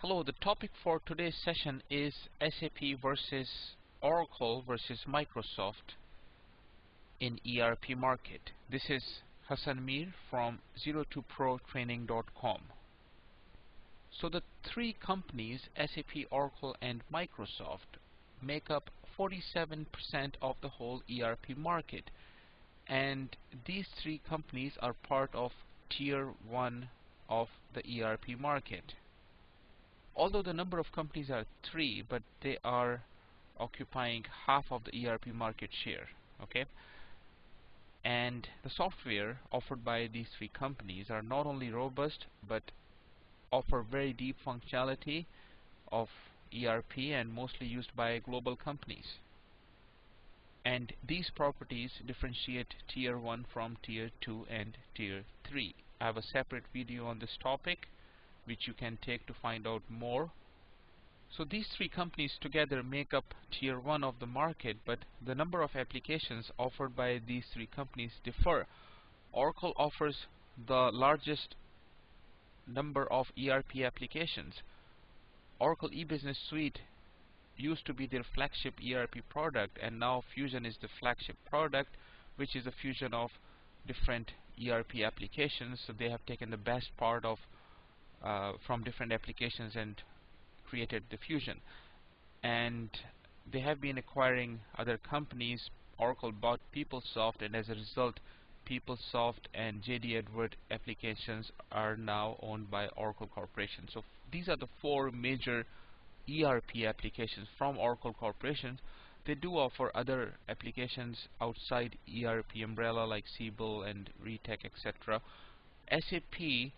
Hello, the topic for today's session is SAP versus Oracle versus Microsoft in ERP market. This is Hassan Mir from 02protraining.com. So the three companies, SAP, Oracle and Microsoft, make up 47% of the whole ERP market, and these three companies are part of tier 1 of the ERP market. Although the number of companies are 3, but they are occupying half of the ERP market share. Okay, and the software offered by these three companies are not only robust but offer very deep functionality of ERP and mostly used by global companies. And these properties differentiate tier 1 from tier 2 and tier 3. I have a separate video on this topic which you can take to find out more. So these three companies together make up tier 1 of the market, but the number of applications offered by these three companies differ. Oracle offers the largest number of ERP applications. Oracle E-Business Suite used to be their flagship ERP product, and now Fusion is the flagship product, which is a fusion of different ERP applications. So they have taken the best part of from different applications and created the Fusion. And they have been acquiring other companies. Oracle bought PeopleSoft, and as a result, PeopleSoft and JD Edward applications are now owned by Oracle Corporation. So these are the four major ERP applications from Oracle Corporation. They do offer other applications outside ERP umbrella like Siebel and Retech, etc. SAP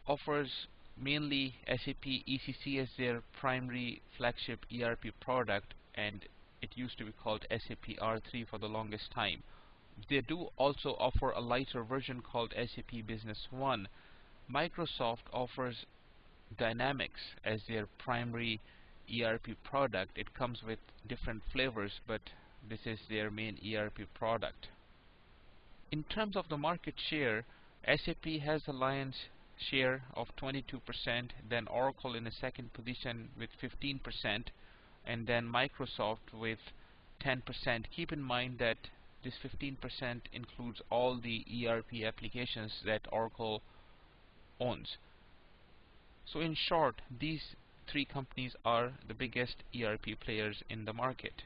offers mainly SAP ECC as their primary flagship ERP product, and it used to be called SAP R3 for the longest time. They do also offer a lighter version called SAP Business One. Microsoft offers Dynamics as their primary ERP product. It comes with different flavors, but this is their main ERP product. In terms of the market share, SAP has a lion's share of 22%, then Oracle in the second position with 15%, and then Microsoft with 10%. Keep in mind that this 15% includes all the ERP applications that Oracle owns. So in short, these three companies are the biggest ERP players in the market.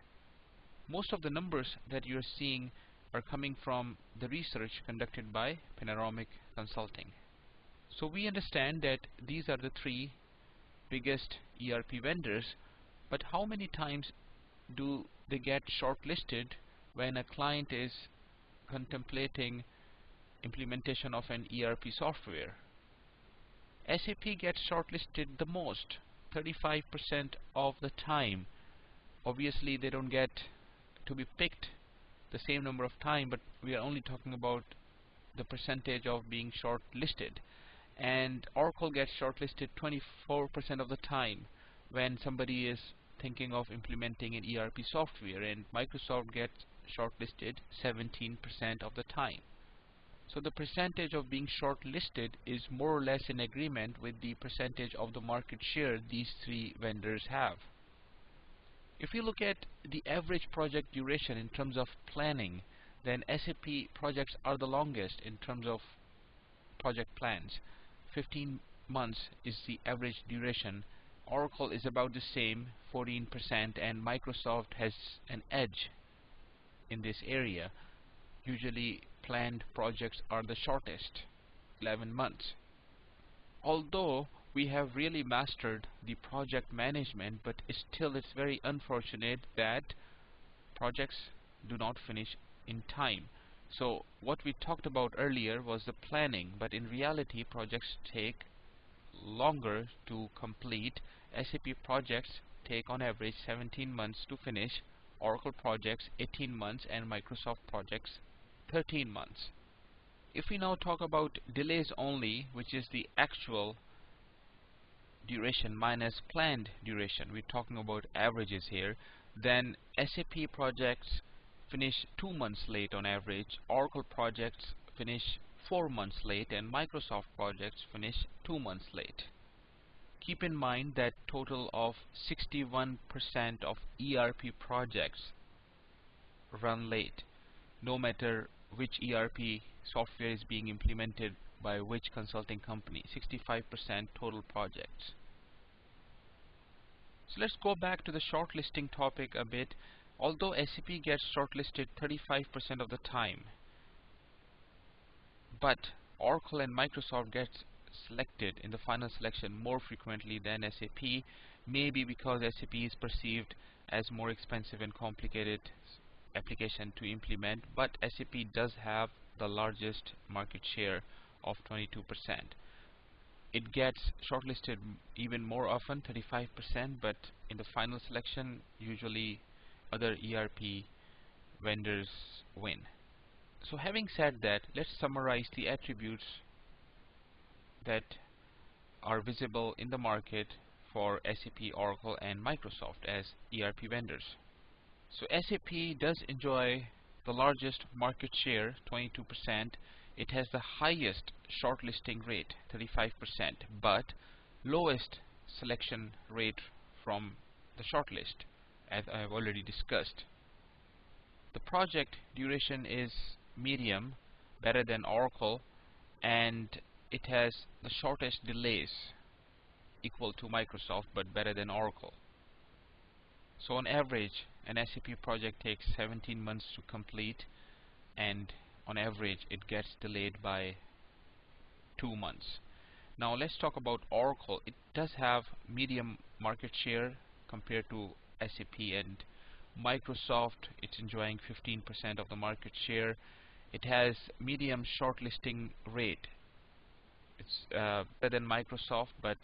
Most of the numbers that you're seeing are coming from the research conducted by Panoramic Consulting. So we understand that these are the three biggest ERP vendors, but how many times do they get shortlisted when a client is contemplating implementation of an ERP software? SAP gets shortlisted the most, 35% of the time. Obviously they don't get to be picked the same number of time, but we are only talking about the percentage of being shortlisted. And Oracle gets shortlisted 24% of the time when somebody is thinking of implementing an ERP software, and Microsoft gets shortlisted 17% of the time. So the percentage of being shortlisted is more or less in agreement with the percentage of the market share these three vendors have. If you look at the average project duration in terms of planning, then SAP projects are the longest in terms of project plans. 15 months is the average duration. Oracle is about the same, 14%, and Microsoft has an edge in this area. Usually planned projects are the shortest, 11 months. Although we have really mastered the project management, but still it's very unfortunate that projects do not finish in time. So what we talked about earlier was the planning, but in reality projects take longer to complete. SAP projects take on average 17 months to finish, Oracle projects 18 months, and Microsoft projects 13 months. If we now talk about delays only, which is the actual duration minus planned duration, we're talking about averages here, then SAP projects finish 2 months late on average, Oracle projects finish 4 months late, and Microsoft projects finish 2 months late. keep in mind that total of 61% of ERP projects run late, no matter which ERP software is being implemented by which consulting company. 65% total projects. So let's go back to the shortlisting topic a bit. Although SAP gets shortlisted 35% of the time, but Oracle and Microsoft gets selected in the final selection more frequently than SAP, maybe because SAP is perceived as more expensive and complicated application to implement, but SAP does have the largest market share of 22%. It gets shortlisted even more often, 35%, but in the final selection, usually other ERP vendors win. So having said that, let's summarize the attributes that are visible in the market for SAP, Oracle, and Microsoft as ERP vendors. So SAP does enjoy the largest market share, 22%. It has the highest shortlisting rate, 35%, but lowest selection rate from the shortlist, as I have already discussed. The project duration is medium, better than Oracle, and it has the shortest delays, equal to Microsoft, but better than Oracle. So on average, an SAP project takes 17 months to complete, and on average it gets delayed by 2 months. Now let's talk about Oracle. It does have medium market share compared to SAP and Microsoft. It's enjoying 15% of the market share. It has medium shortlisting rate. It's better than Microsoft, but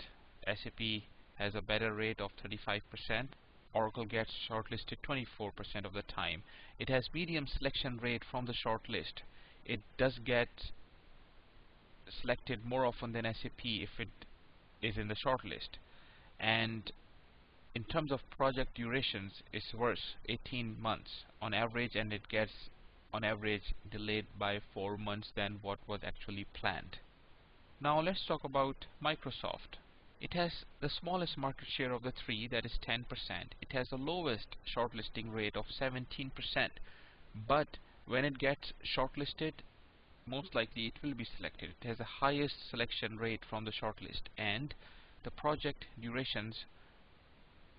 SAP has a better rate of 35%. Oracle gets shortlisted 24% of the time. It has medium selection rate from the shortlist. It does get selected more often than SAP if it is in the shortlist. And in terms of project durations, it's worse, 18 months on average, and it gets on average delayed by 4 months than what was actually planned. Now let's talk about Microsoft. It has the smallest market share of the three, that is 10%. It has the lowest shortlisting rate of 17%, but when it gets shortlisted, most likely it will be selected. It has the highest selection rate from the shortlist, and the project durations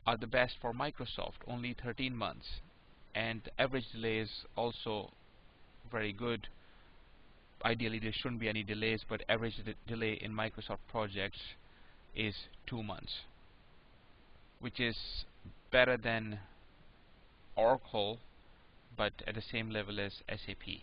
are the best for Microsoft, only 13 months, and the average delay is also very good. Ideally there shouldn't be any delays, but average delay in Microsoft projects is 2 months, which is better than Oracle, but at the same level as SAP.